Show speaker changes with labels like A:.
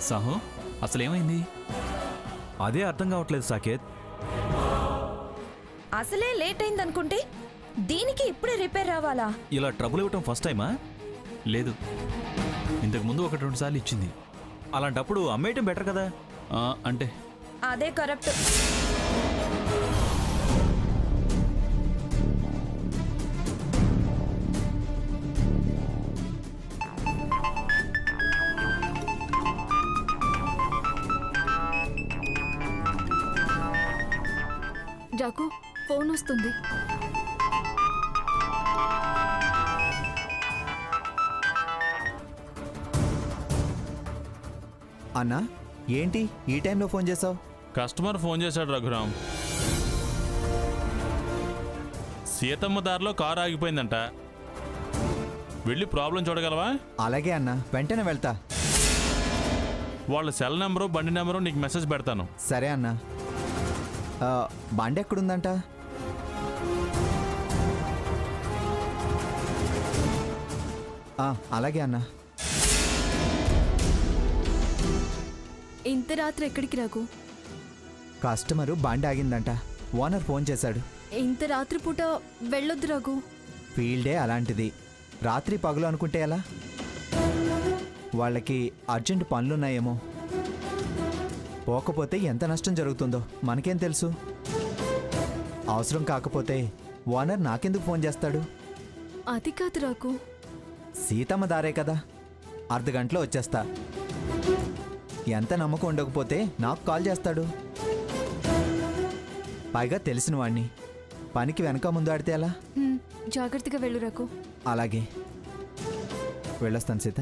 A: సాహో అసలేమైంది?
B: అదే అర్థం కావట్లేదు సాకేత్.
C: అసలే లేట్ అయిందనుకుంటే దీనికి ఇప్పుడే రిపేర్ రావాలా?
B: ఇలా ట్రబుల్ ఇవ్వటం ఫస్ట్ టైమా?
A: లేదు, ఇంతకు ముందు 1-2 సార్లు ఇచ్చింది.
B: అలాంటప్పుడు అమ్మేయటం బెటర్ కదా.
A: అంటే
C: అదే కరెక్ట్.
D: రఘు ఫోన్ వస్తుంది.
E: అన్నా ఏంటి ఈ టైంలో ఫోన్ చేసావు?
F: కస్టమర్ ఫోన్ చేశాడు రఘురామ్. సీతమ్మ దారిలో కారు ఆగిపోయిందంట, వెళ్ళి ప్రాబ్లం చూడగలవా?
E: అలాగే అన్నా, వెంటనే వెళ్తా.
F: వాళ్ళ సెల్ నెంబరు బండి నెంబరు నీకు మెసేజ్ పెడతాను.
E: సరే అన్నా. బండి ఎక్కడుందంట? అలాగే అన్నా.
D: ఇంత రాత్రి ఎక్కడికి రఘు?
E: కస్టమరు బండి ఆగిందంట, ఓనర్ ఫోన్ చేశాడు.
D: ఇంత రాత్రిపూట వెళ్ళొద్దు రఘు.
E: ఫీల్డే అలాంటిది, రాత్రి పగలు అనుకుంటే ఎలా? వాళ్ళకి అర్జెంట్ పనులున్నాయేమో. పోకపోతే ఎంత నష్టం జరుగుతుందో మనకేం తెలుసు? అవసరం కాకపోతే ఓనర్ నాకెందుకు ఫోన్ చేస్తాడు?
D: అది కాదు రఘు.
E: సీతమ్మ దారే కదా, అర్ధగంటలో వచ్చేస్తా. ఎంత నమ్మకం ఉండకపోతే నాకు కాల్ చేస్తాడు. పైగా తెలిసిన వాణ్ణి, పనికి వెనక ముందు ఆడితే ఎలా?
D: జాగ్రత్తగా వెళ్ళు రఘు.
E: అలాగే, వెళ్ళొస్తాను సీత.